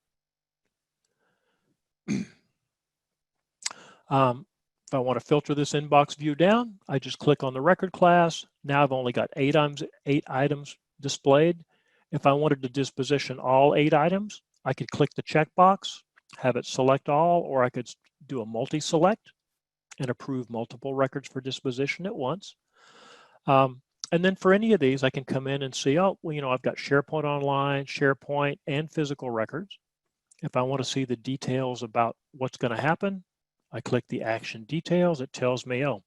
C: If I want to filter this inbox view down, I just click on the record class. Now I've only got 8 items displayed. If I wanted to disposition all 8 items, I could click the checkbox, have it select all, or I could do a multi-select and approve multiple records for disposition at once. And then for any of these, I can come in and see, oh, well, I've got SharePoint Online, SharePoint, and physical records. If I want to see the details about what's going to happen, I click the action details. It tells me, oh,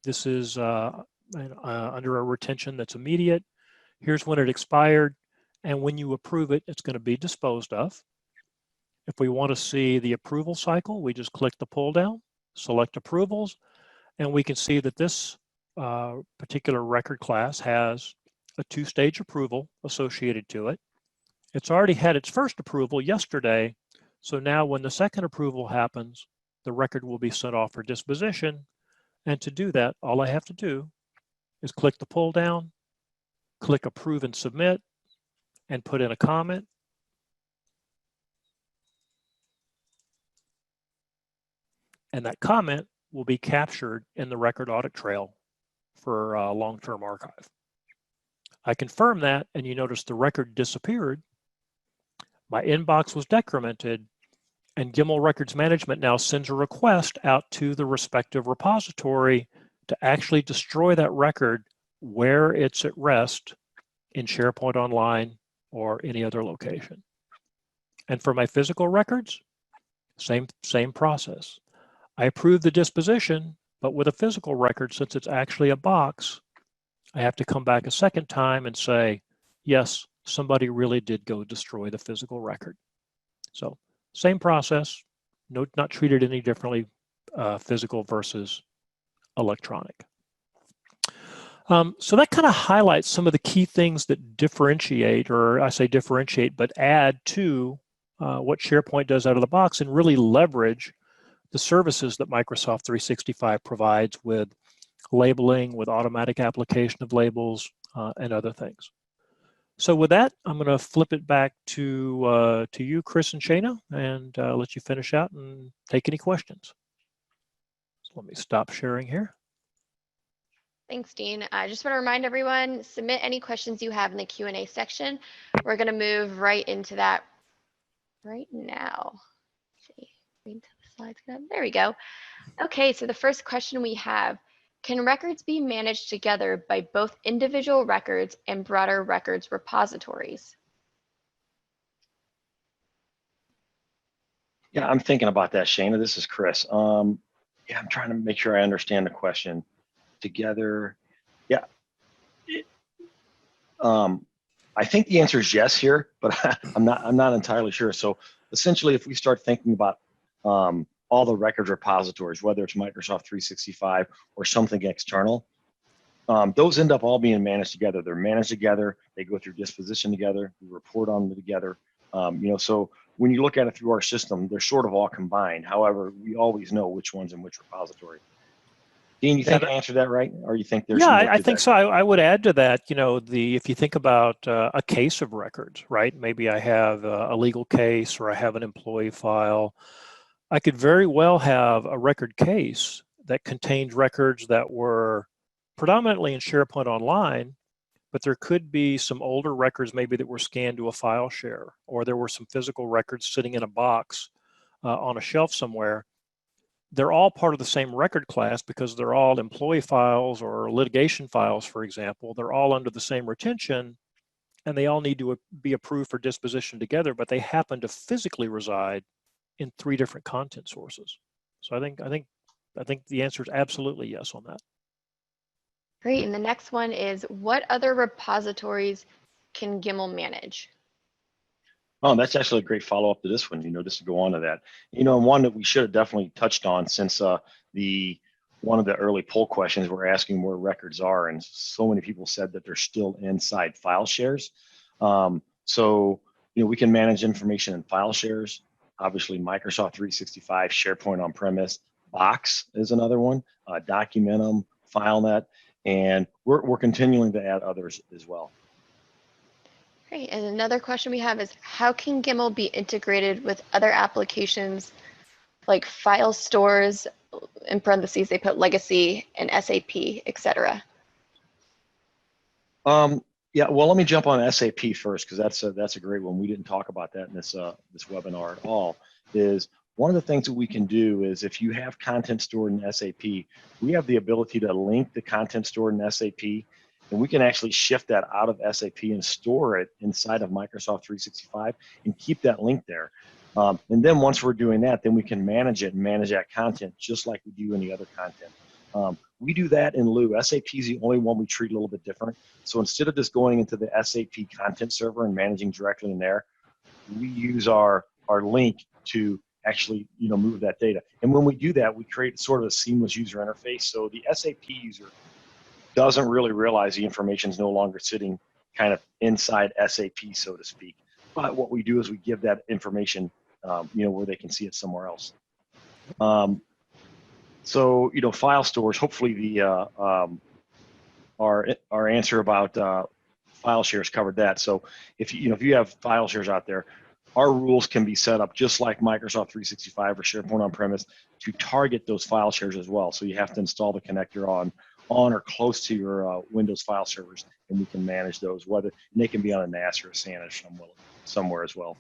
C: this is under a retention that's immediate. Here's when it expired. And when you approve it, it's going to be disposed of. If we want to see the approval cycle, we just click the pull down, select approvals, and we can see that this particular record class has a 2-stage approval associated to it. It's already had its first approval yesterday. So now when the second approval happens, the record will be sent off for disposition. And to do that, all I have to do is click the pull down, click approve and submit, and put in a comment. And that comment will be captured in the record audit trail for long-term archive. I confirm that, and you notice the record disappeared. My inbox was decremented, and Gimmal Records Management now sends a request out to the respective repository to actually destroy that record where it's at rest in SharePoint Online or any other location. And for my physical records, same process. I approve the disposition, but with a physical record, since it's actually a box, I have to come back a second time and say, yes, somebody really did go destroy the physical record. So same process, not treated any differently, physical versus electronic. So that kind of highlights some of the key things that differentiate, or I say differentiate, but add to what SharePoint does out of the box and really leverage the services that Microsoft 365 provides with labeling, with automatic application of labels, and other things. So with that, I'm going to flip it back to you, Chris and Shana, and let you finish out and take any questions. So let me stop sharing here.
A: Thanks, Dean. I just want to remind everyone, submit any questions you have in the Q&A section. We're going to move right into that right now. Let's see, wait until the slides get up. There we go. Okay, so the first question we have, can records be managed together by both individual records and broader records repositories?
B: Yeah, I'm thinking about that, Shana. This is Chris. Yeah, I'm trying to make sure I understand the question. Together, yeah. I think the answer is yes here, but I'm not entirely sure. So essentially, if we start thinking about all the records repositories, whether it's Microsoft 365 or something external, those end up all being managed together. They're managed together. They go through disposition together. We report on them together. So when you look at it through our system, they're sort of all combined. However, we always know which one's in which repository. Dean, you think I answered that right, or you think there's
C: yeah,
B: more to
C: I think
B: that?
C: so. I would add to that, if you think about a case of records, right? Maybe I have a legal case or I have an employee file. I could very well have a record case that contains records that were predominantly in SharePoint Online, but there could be some older records maybe that were scanned to a file share, or there were some physical records sitting in a box on a shelf somewhere. They're all part of the same record class because they're all employee files or litigation files, for example. They're all under the same retention, and they all need to be approved for disposition together, but they happen to physically reside in 3 different content sources. So I think the answer is absolutely yes on that.
A: Great, and the next one is, what other repositories can Gimmal manage?
B: Oh, that's actually a great follow-up to this one, just to go on to that. And one that we should have definitely touched on since one of the early poll questions we're asking where records are, and so many people said that they're still inside file shares. We can manage information in file shares. Obviously, Microsoft 365, SharePoint on-premise, Box is another one, Documentum, FileNet, and we're continuing to add others as well.
A: Great, and another question we have is, how can Gimmal be integrated with other applications like file stores, in parentheses they put legacy, and SAP, etc.?
B: Yeah, well, let me jump on SAP first, because that's a great one. We didn't talk about that in this webinar at all. Is one of the things that we can do is, if you have content stored in SAP, we have the ability to link the content stored in SAP, and we can actually shift that out of SAP and store it inside of Microsoft 365 and keep that link there. And then once we're doing that, then we can manage it and manage that content just like we do any other content. We do that in lieu. SAP is the only one we treat a little bit different. So instead of just going into the SAP content server and managing directly in there, we use our link to actually move that data. And when we do that, we create sort of a seamless user interface. So the SAP user doesn't really realize the information is no longer sitting kind of inside SAP, so to speak. But what we do is we give that information, where they can see it somewhere else. File stores. Hopefully, our answer about file shares covered that. So if you have file shares out there, our rules can be set up just like Microsoft 365 or SharePoint on-premise to target those file shares as well. So you have to install the connector on or close to your Windows file servers, and we can manage those. And they can be on a NAS or a SAN or somewhere as well.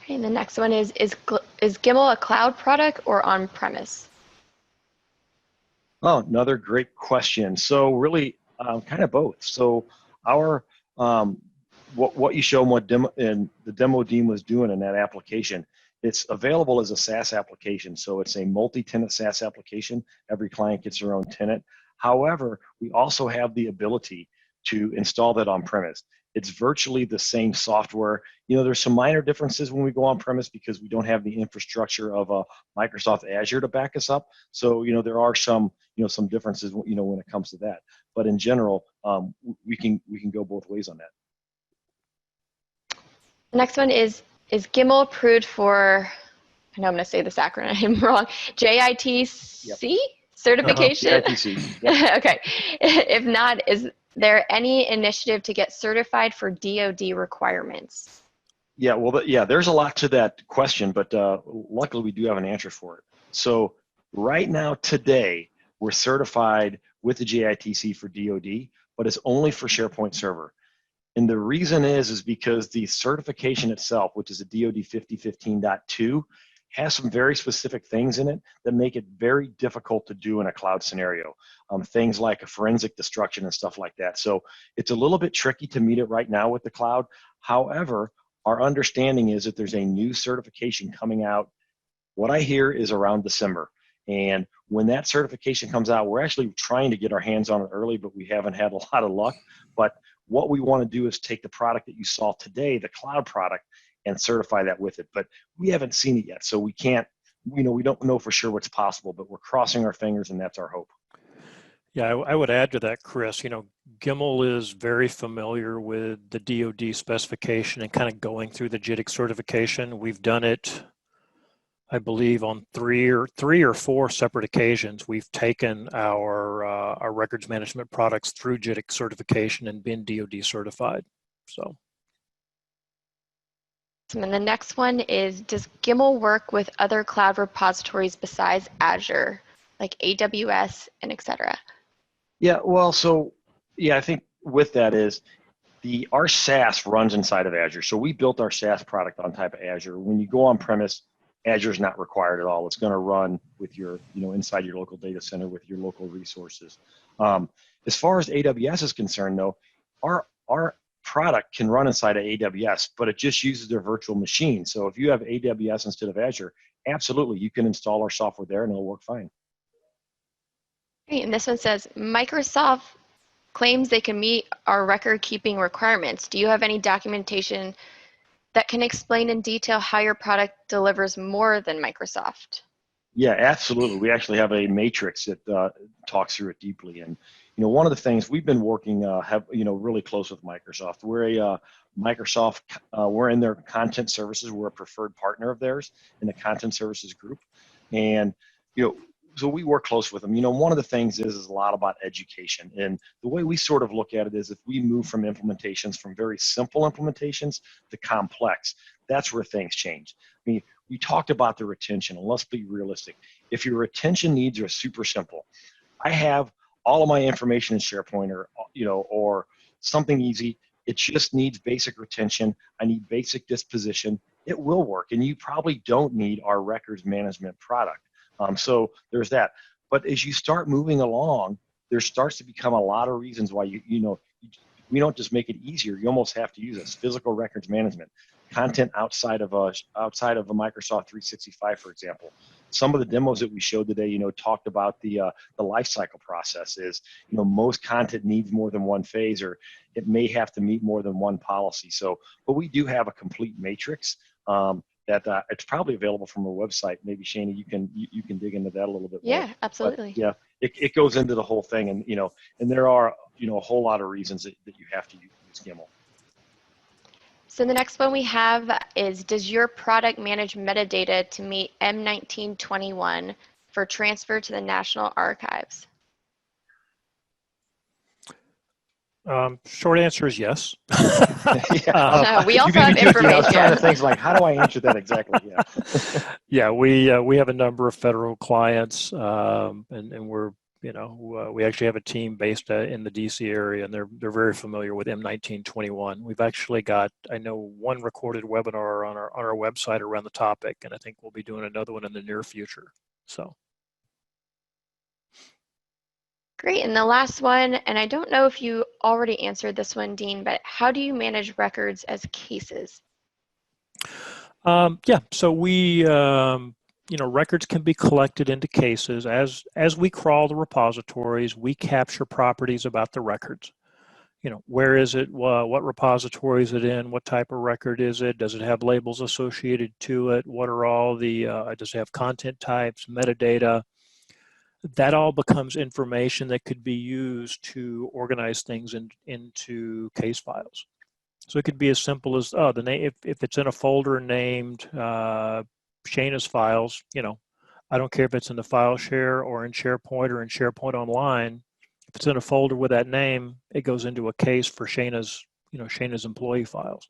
A: Okay, and the next one is Gimmal a cloud product or on-premise?
B: Oh, another great question. So really, kind of both. So our what you show and the demo Dean was doing in that application, it's available as a SaaS application. So it's a multi-tenant SaaS application. Every client gets their own tenant. However, we also have the ability to install that on premise. It's virtually the same software. There's some minor differences when we go on premise because we don't have the infrastructure of Microsoft Azure to back us up. So, there are some differences, when it comes to that. But in general, we can go both ways on that.
A: The next one is Gimmal approved for, I know I'm going to say this acronym wrong, JITC?
B: Yep.
A: certification?
B: GITC. Yep.
A: Okay. If not, is there any initiative to get certified for DoD requirements?
B: Yeah, well, yeah, there's a lot to that question, but luckily we do have an answer for it. So right now, today, we're certified with the GITC for DoD, but it's only for SharePoint Server. And the reason is because the certification itself, which is a DoD 5015.2, has some very specific things in it that make it very difficult to do in a cloud scenario. Things like a forensic destruction and stuff like that. So it's a little bit tricky to meet it right now with the cloud. However, our understanding is that there's a new certification coming out. What I hear is around December. And when that certification comes out, we're actually trying to get our hands on it early, but we haven't had a lot of luck. But what we want to do is take the product that you saw today, the cloud product, and certify that with it. But we haven't seen it yet, so we can't, we don't know for sure what's possible, but we're crossing our fingers, and that's our hope.
C: Yeah, I would add to that, Chris, Gimmal is very familiar with the DoD specification and kind of going through the JITC certification. We've done it, I believe, on three or four separate occasions. We've taken our records management products through JITC certification and been DoD certified. So.
A: And the next one is, does Gimmal work with other cloud repositories besides Azure, like AWS and etc.?
B: Yeah, well, so yeah, I think with that is our SaaS runs inside of Azure. So we built our SaaS product on type of Azure. When you go on premise, Azure is not required at all. It's going to run with your, inside your local data center with your local resources. As far as AWS is concerned, though, our product can run inside of AWS, but it just uses their virtual machine. So if you have AWS instead of Azure, absolutely, you can install our software there and it'll work fine.
A: Great, and this one says, Microsoft claims they can meet our record-keeping requirements. Do you have any documentation that can explain in detail how your product delivers more than Microsoft?
B: Yeah, absolutely. We actually have a matrix that talks through it deeply. And one of the things we've been working really close with Microsoft. We're Microsoft. We're in their content services. We're a preferred partner of theirs in the content services group, and so we work close with them. One of the things is a lot about education, and the way we sort of look at it is if we move from implementations from very simple implementations to complex, that's where things change. I mean, we talked about the retention, and let's be realistic. If your retention needs are super simple, I have all of my information in SharePoint or something easy. It just needs basic retention. I need basic disposition. It will work, and you probably don't need our records management product. So there's that. But as you start moving along, there starts to become a lot of reasons why we don't just make it easier. You almost have to use this physical records management, content outside of a Microsoft 365, for example. Some of the demos that we showed today, talked about the life cycle process. Is most content needs more than one phase, or it may have to meet more than one policy. So, but we do have a complete matrix. That it's probably available from our website. Maybe Shani, you can dig into that a little bit more.
A: Yeah, absolutely.
B: But, yeah, it goes into the whole thing, and and there are a whole lot of reasons that you have to use Gimmal.
A: So the next one we have is, does your product manage metadata to meet M1921 for transfer to the National Archives?
C: Short answer is yes.
A: We also have information.
B: I was trying to think, like, how do I answer that exactly? Yeah.
C: Yeah, we have a number of federal clients, and we're we actually have a team based in the DC area, and they're very familiar with M1921. We've actually got, I know, one recorded webinar on our website around the topic, and I think we'll be doing another one in the near future. So.
A: Great, and the last one, and I don't know if you already answered this one, Dean, but how do you manage records as cases?
C: Yeah, so we, records can be collected into cases. As we crawl the repositories, we capture properties about the records. Where is it? What repository is it in? What type of record is it? Does it have labels associated to it? What are all the, does it have content types, metadata? That all becomes information that could be used to organize things into case files. So it could be as simple as, the name, if it's in a folder named Shana's files, I don't care if it's in the file share or in SharePoint or in SharePoint Online. If it's in a folder with that name, it goes into a case for Shana's, Shana's employee files.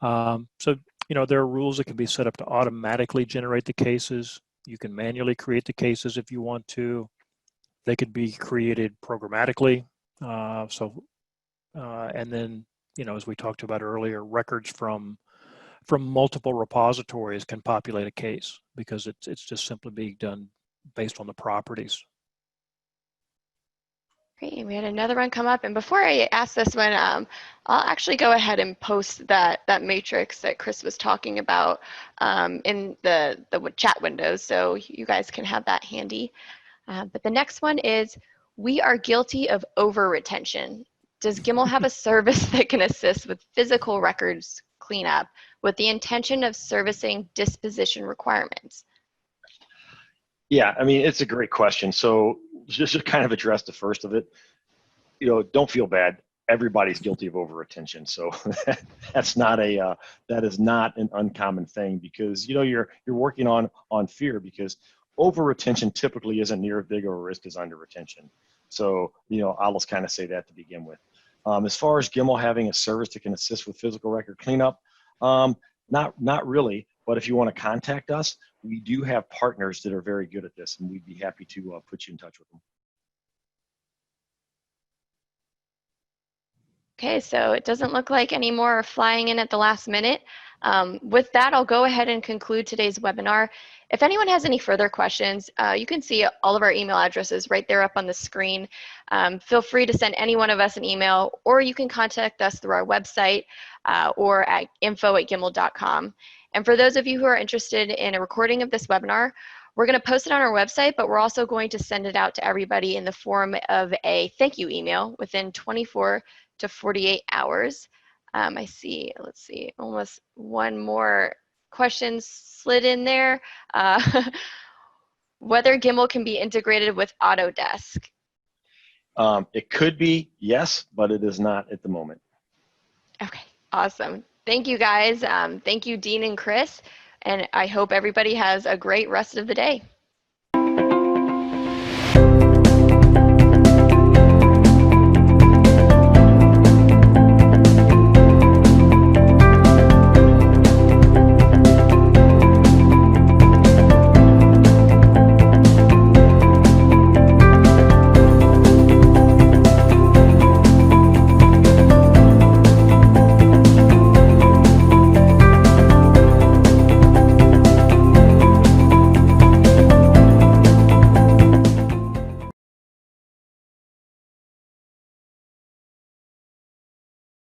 C: So, there are rules that can be set up to automatically generate the cases. You can manually create the cases if you want to. They could be created programmatically. And then, as we talked about earlier, records from multiple repositories can populate a case because it's just simply being done based on the properties.
A: Great, we had another one come up, and before I ask this one, I'll actually go ahead and post that matrix that Chris was talking about in the chat windows, so you guys can have that handy. But the next one is, we are guilty of over-retention. Does Gimmal have a service that can assist with physical records cleanup with the intention of servicing disposition requirements?
B: Yeah, I mean, it's a great question. So just to kind of address the first of it, don't feel bad. Everybody's guilty of over-retention. So that is not an uncommon thing, because, you're working on fear, because over-retention typically isn't near as big of a risk as under-retention. So, I'll just kind of say that to begin with. As far as Gimmal having a service that can assist with physical record cleanup, not really, but if you want to contact us, we do have partners that are very good at this, and we'd be happy to put you in touch with them.
A: Okay, so it doesn't look like any more are flying in at the last minute. With that, I'll go ahead and conclude today's webinar. If anyone has any further questions, you can see all of our email addresses right there up on the screen. Feel free to send any one of us an email, or you can contact us through our website or at info@gimmal.com. And for those of you who are interested in a recording of this webinar, we're going to post it on our website, but we're also going to send it out to everybody in the form of a thank you email within 24 to 48 hours. I see, let's see, almost one more question slid in there. Whether Gimmal can be integrated with Autodesk.
B: It could be, yes, but it is not at the moment.
A: Okay, awesome. Thank you guys. Thank you, Dean and Chris. And I hope everybody has a great rest of the day.